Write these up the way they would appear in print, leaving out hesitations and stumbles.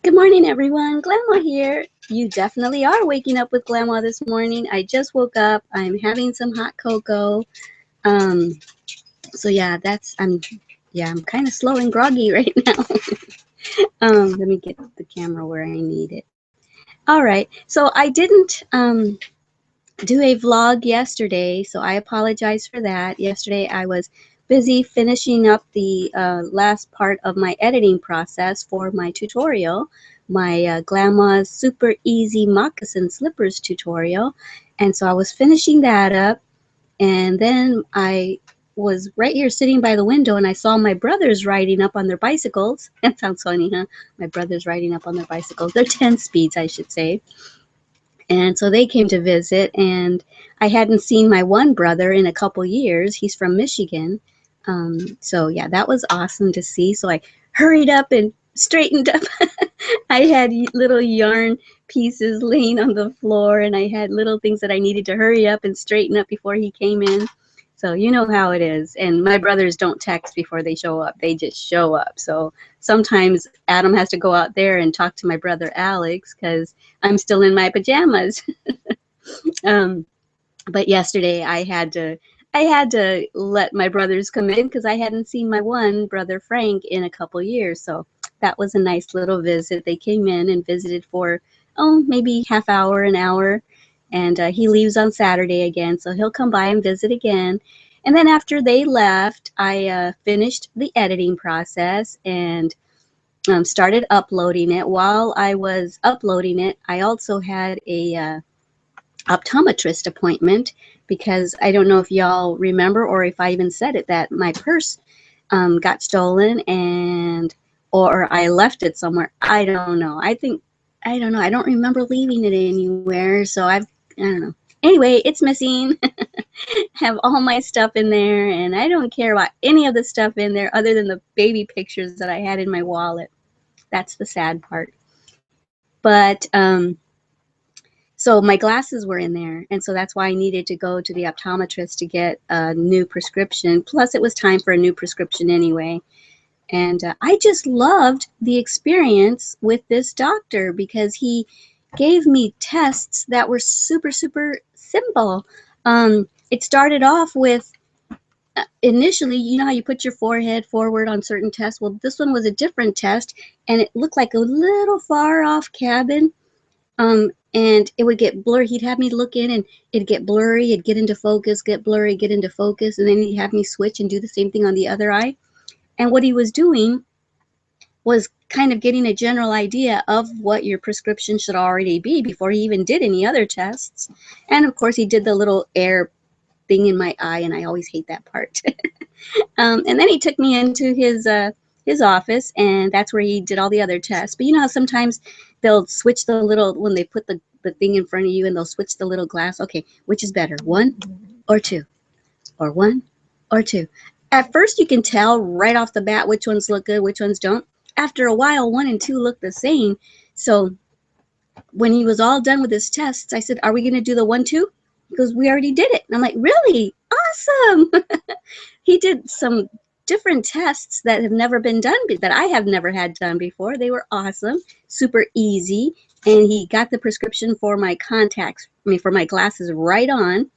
Good morning, everyone. Glama here. You definitely are waking up with Glama this morning. I just woke up. I'm having some hot cocoa. Um, so yeah, I'm kind of slow and groggy right now. Let me get the camera where I need it. All right. So I didn't do a vlog yesterday, so I apologize for that. Yesterday I was busy finishing up the last part of my editing process for my tutorial, my Glama's super easy moccasin slippers tutorial. And so I was finishing that up, and then I was right here sitting by the window and I saw my brothers riding up on their bicycles. That sounds funny, huh? My brothers riding up on their bicycles. They're 10 speeds, I should say. And so they came to visit, and I hadn't seen my one brother in a couple years. He's from Michigan. So yeah, that was awesome to see. So I hurried up and straightened up. I had little yarn pieces laying on the floor, and I had little things that I needed to hurry up and straighten up before he came in. So you know how it is. And my brothers don't text before they show up. They just show up. So sometimes Adam has to go out there and talk to my brother Alex because I'm still in my pajamas. But yesterday I had to let my brothers come in because I hadn't seen my one brother Frank in a couple years. So that was a nice little visit. They came in and visited for maybe half hour, an hour, and he leaves on Saturday again, so he'll come by and visit again. And then after they left, I finished the editing process and started uploading it. While I was uploading it, I also had a optometrist appointment because I don't know if y'all remember or if I even said it, that my purse got stolen or I left it somewhere. I don't know. I don't know. I don't remember leaving it anywhere. So I don't know. Anyway, it's missing. Have all my stuff in there, and I don't care about any of the stuff in there other than the baby pictures that I had in my wallet. That's the sad part. But so my glasses were in there, and so that's why I needed to go to the optometrist to get a new prescription. Plus, it was time for a new prescription anyway. And I just loved the experience with this doctor because he gave me tests that were super, super simple. It started off with initially, you know how you put your forehead forward on certain tests? Well, this one was a different test, and it looked like a little far off cabin. And it would get blurry. He'd have me look in and it'd get blurry, it'd get into focus, get blurry, get into focus, and then he'd have me switch and do the same thing on the other eye. And what he was doing was kind of getting a general idea of what your prescription should already be before he even did any other tests. And of course, he did the little air thing in my eye, and I always hate that part. And then he took me into his office, and that's where he did all the other tests. But you know how sometimes they'll switch the little, when they put the thing in front of you and they'll switch the little glass. Okay, which is better, 1 or 2? Or 1 or 2? At first you can tell right off the bat which ones look good, which ones don't. After a while, 1 and 2 look the same. So when he was all done with his tests, I said, are we going to do the 1, 2? Because we already did it. And I'm like, really? Awesome. He did some different tests that have never been done, that I have never had done before. They were awesome, super easy. And he got the prescription for my contacts, for my glasses right on.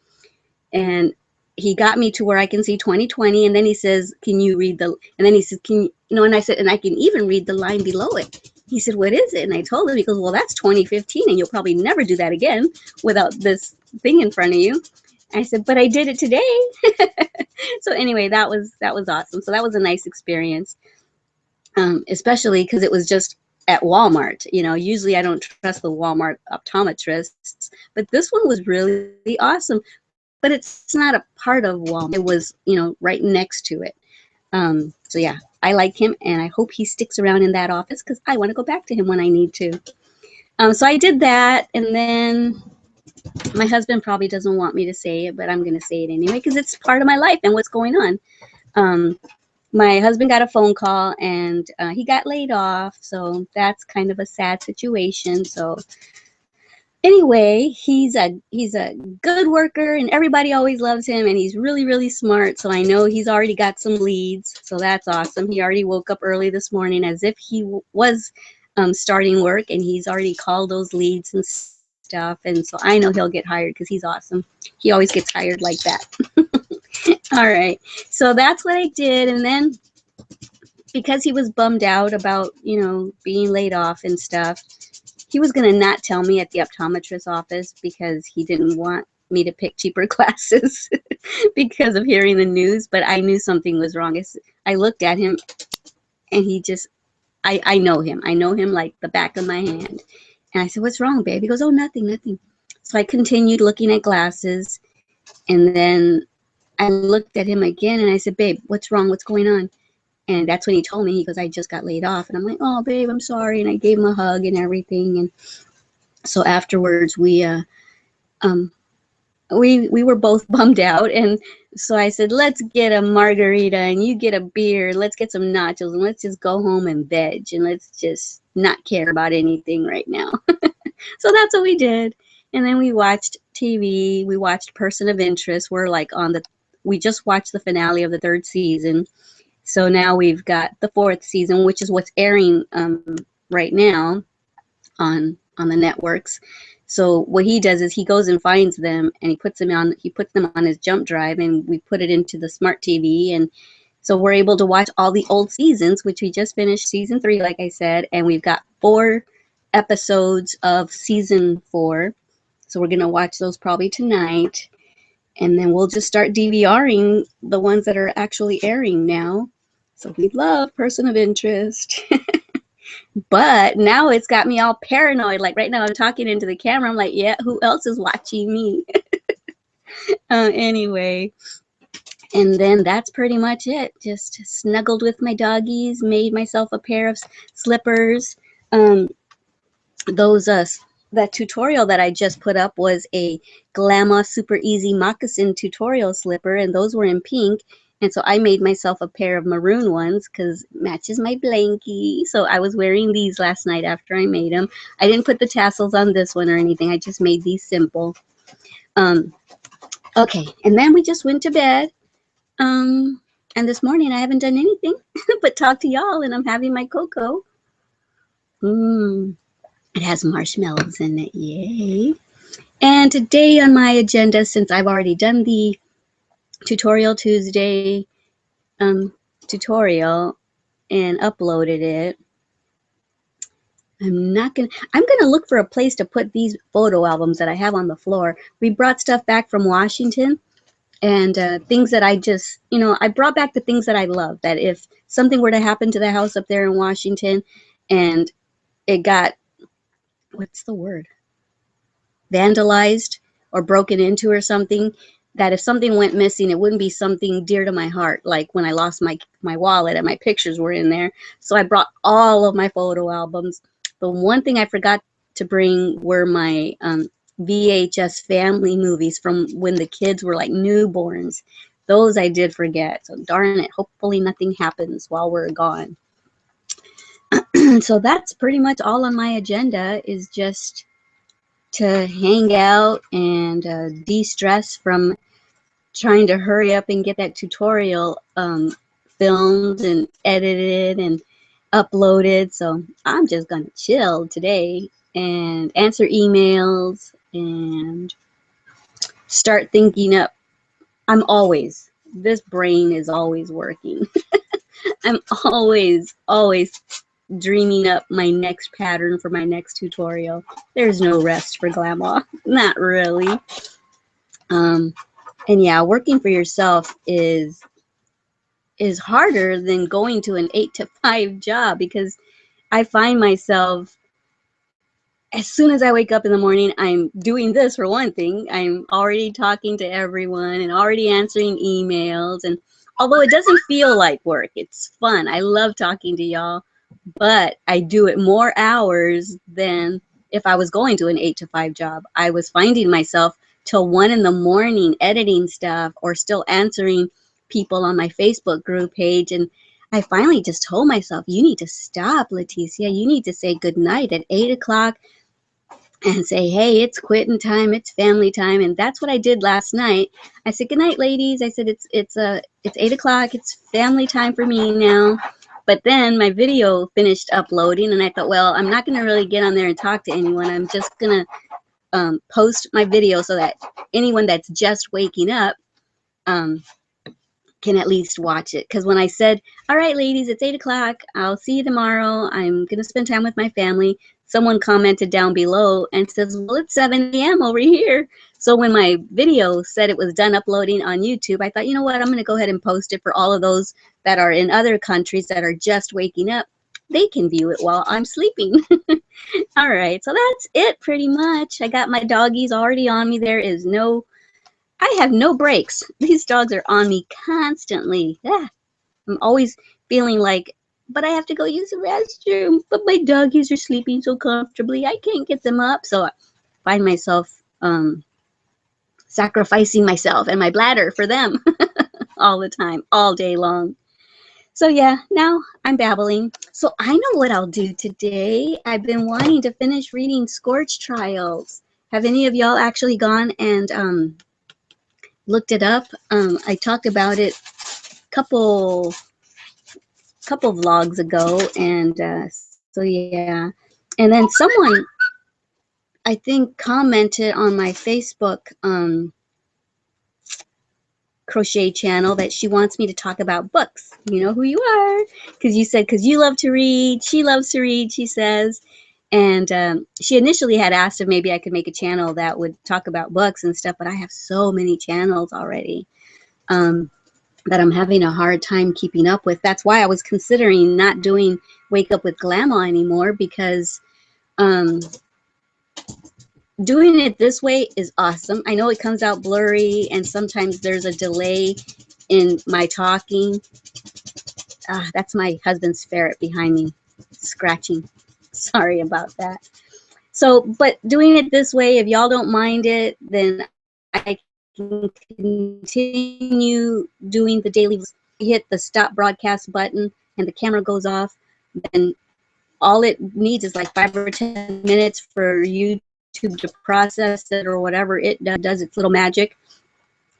And he got me to where I can see 20/20. And then he says, can you read and then he says, and I said, and I can even read the line below it. He said, what is it? And I told him, he goes, well, that's 20/15, and you'll probably never do that again without this thing in front of you. I said, but I did it today. So anyway, that was awesome. So that was a nice experience, especially because it was just at Walmart. You know, usually I don't trust the Walmart optometrists, but this one was really awesome. But it's not a part of Walmart. It was, right next to it. So yeah, I like him, and I hope he sticks around in that office because I want to go back to him when I need to. So I did that, and then my husband probably doesn't want me to say it, but I'm going to say it anyway because it's part of my life and what's going on. My husband got a phone call, and he got laid off, so that's kind of a sad situation. So anyway, he's a good worker, and everybody always loves him, and he's really, really smart. So I know he's already got some leads, so that's awesome. He already woke up early this morning as if he was starting work, and he's already called those leads and stuff. And so I know he'll get hired because he's awesome. He always gets hired like that. All right. So that's what I did. And then because he was bummed out about, being laid off and stuff, he was going to not tell me at the optometrist office because he didn't want me to pick cheaper glasses because of hearing the news. But I knew something was wrong. I looked at him, and he just, I know him. I know him like the back of my hand. And I said, "What's wrong, babe?" He goes, "Oh, nothing, nothing." So I continued looking at glasses. And then I looked at him again, and I said, "Babe, what's wrong? What's going on?" And that's when he told me. He goes, "I just got laid off." And I'm like, "Oh, babe, I'm sorry." And I gave him a hug and everything. And so afterwards, um, we were both bummed out. And so I said, "Let's get a margarita, and you get a beer. Let's get some nachos, and let's just go home and veg, and let's just not care about anything right now." So that's what we did. And then we watched TV. We watched Person of Interest. We just watched the finale of the third season. So now we've got the fourth season, which is what's airing right now on the networks. So what he does is he goes and finds them, and he puts them on his jump drive, and we put it into the smart TV. And so we're able to watch all the old seasons, which we just finished season 3, like I said, and we've got 4 episodes of season 4. So we're going to watch those probably tonight. And then we'll just start DVRing the ones that are actually airing now. So we love Person of Interest. But now it's got me all paranoid. Like right now I'm talking into the camera. I'm like, yeah, who else is watching me? Anyway. And then that's pretty much it. Just snuggled with my doggies, made myself a pair of slippers. That tutorial that I just put up was a Glama Super Easy Moccasin tutorial slipper, and those were in pink. And so I made myself a pair of maroon ones because matches my blankie. So I was wearing these last night after I made them. I didn't put the tassels on this one or anything. I just made these simple. Okay, and then we just went to bed. And this morning I haven't done anything but talk to y'all, and I'm having my cocoa. It has marshmallows in it, yay. And today on my agenda, since I've already done the Tutorial Tuesday tutorial and uploaded it, I'm gonna look for a place to put these photo albums that I have on the floor. We brought stuff back from Washington, and things that I brought back the things that I love, that if something were to happen to the house up there in Washington and it got, what's the word, vandalized or broken into or something, that if something went missing, it wouldn't be something dear to my heart, like when I lost my wallet and my pictures were in there. So I brought all of my photo albums. The one thing I forgot to bring were my VHS family movies from when the kids were like newborns. Those I did forget. So darn it, hopefully nothing happens while we're gone. So that's pretty much all on my agenda, is just to hang out and de-stress from trying to hurry up and get that tutorial filmed and edited and uploaded. So I'm just gonna chill today and answer emails and start thinking up. This brain is always working. I'm always dreaming up my next pattern for my next tutorial. There's no rest for Glama. Not really. And yeah, working for yourself is harder than going to an 8 to 5 job, because I find myself, as soon as I wake up in the morning, I'm doing this for one thing. I'm already talking to everyone and already answering emails. And although it doesn't feel like work, it's fun. I love talking to y'all, but I do it more hours than if I was going to an 8 to 5 job. I was finding myself till 1 in the morning editing stuff or still answering people on my Facebook group page. And I finally just told myself, you need to stop, Leticia. You need to say goodnight at 8 o'clock and say, hey, it's quitting time, it's family time. And that's what I did last night. I said, good night, ladies. I said, it's 8 o'clock, it's family time for me now. But then my video finished uploading, and I thought, well, I'm not going to really get on there and talk to anyone. I'm just going to post my video so that anyone that's just waking up um, can at least watch it. Because when I said, all right, ladies, it's 8 o'clock. I'll see you tomorrow. I'm going to spend time with my family. Someone commented down below and says, well, it's 7 a.m. over here. So when my video said it was done uploading on YouTube, I thought, you know what, I'm going to go ahead and post it for all of those that are in other countries that are just waking up. They can view it while I'm sleeping. All right, so that's it pretty much. I got my doggies already on me. I have no breaks. These dogs are on me constantly. Yeah, I'm always feeling like, but I have to go use the restroom. But my doggies are sleeping so comfortably. I can't get them up. So I find myself sacrificing myself and my bladder for them all the time, all day long. So yeah, now I'm babbling. So I know what I'll do today. I've been wanting to finish reading Scorch Trials. Have any of y'all actually gone and looked it up? I talked about it couple vlogs ago, and so yeah. And then someone, I think, commented on my Facebook crochet channel that she wants me to talk about books. You know who you are, because you said, because you love to read, she loves to read, she says. And she initially had asked if maybe I could make a channel that would talk about books and stuff, but I have so many channels already that I'm having a hard time keeping up with. That's why I was considering not doing Wake Up with Glama anymore, because doing it this way is awesome. I know it comes out blurry and sometimes there's a delay in my talking. That's my husband's ferret behind me scratching. Sorry about that. So, but doing it this way, if y'all don't mind it, then I can continue doing the daily. Hit the stop broadcast button and the camera goes off. Then all it needs is like 5 or 10 minutes for YouTube to process it or whatever it does its little magic,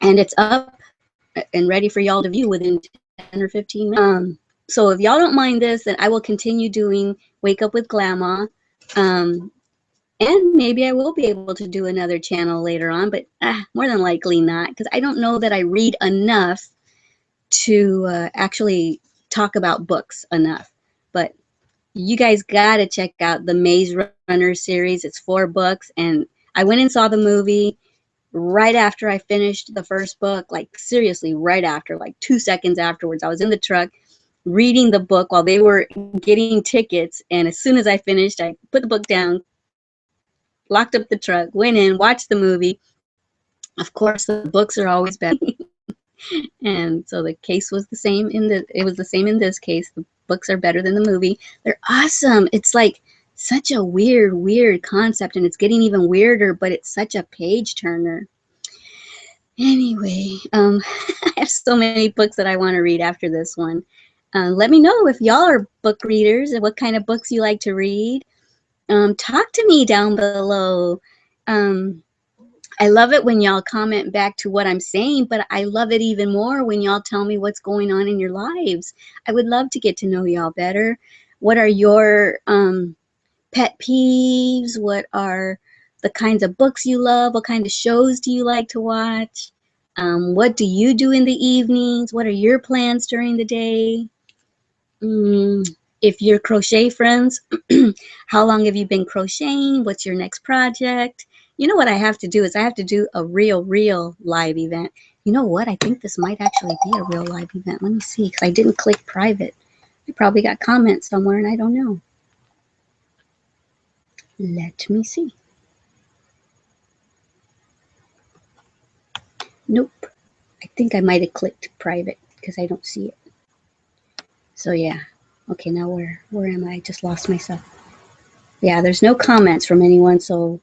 and it's up and ready for y'all to view within 10 or 15 minutes. So if y'all don't mind this, then I will continue doing Wake Up with Glama. And maybe I will be able to do another channel later on, but more than likely not, because I don't know that I read enough to actually talk about books enough. But you guys got to check out the Maze Runner series. It's 4 books, and I went and saw the movie right after I finished the first book, like seriously right after, like 2 seconds afterwards. I was in the truck reading the book while they were getting tickets, and as soon as I finished, I put the book down, locked up the truck, went in, watched the movie. Of course, the books are always better. And so the case was the same it was the same in this case. The books are better than the movie. They're awesome. It's like such a weird concept, and it's getting even weirder, but it's such a page turner. Anyway, I have so many books that I want to read after this one. Let me know if y'all are book readers and what kind of books you like to read. Talk to me down below. I love it when y'all comment back to what I'm saying, but I love it even more when y'all tell me what's going on in your lives. I would love to get to know y'all better. What are your pet peeves? What are the kinds of books you love? What kind of shows do you like to watch? What do you do in the evenings? What are your plans during the day? If you're crochet friends, how long have you been crocheting? What's your next project? You know what I have to do is I have to do a real live event. You know what? I think this might actually be a real live event. Let me see, because I didn't click private. I probably got comments somewhere and I don't know. Let me see. Nope. I think I might have clicked private because I don't see it. So yeah. Okay, now where am I? I just lost myself. Yeah, there's no comments from anyone, so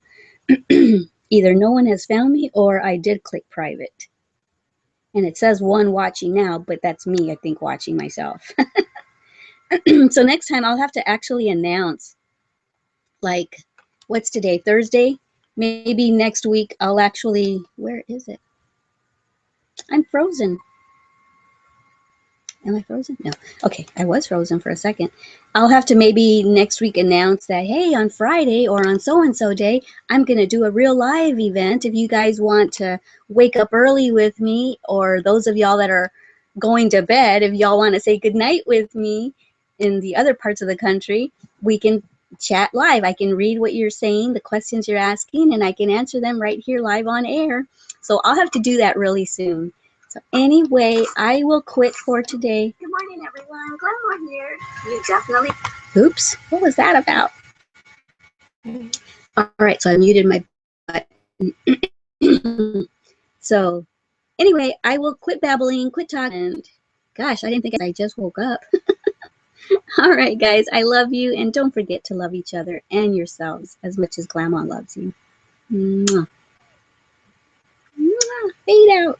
either no one has found me or I did click private. And it says 1 watching now, but that's me, I think, watching myself. So next time I'll have to actually announce, like, what's today, Thursday? Maybe next week I'll actually, where is it? I'm frozen. Am I frozen? No. Okay, I was frozen for a second. I'll have to maybe next week announce that, hey, on Friday or on so-and-so day, I'm going to do a real live event. If you guys want to wake up early with me, or those of y'all that are going to bed, if y'all want to say goodnight with me in the other parts of the country, we can chat live. I can read what you're saying, the questions you're asking, and I can answer them right here live on air. So I'll have to do that really soon. So anyway, I will quit for today. Good morning, everyone. Glama here. You definitely... Oops, what was that about? All right, so I muted my button. So anyway, I will quit babbling, quit talking. And gosh, I didn't think I just woke up. All right, guys, I love you. And don't forget to love each other and yourselves as much as Glama loves you. Mwah. Mwah. Fade out.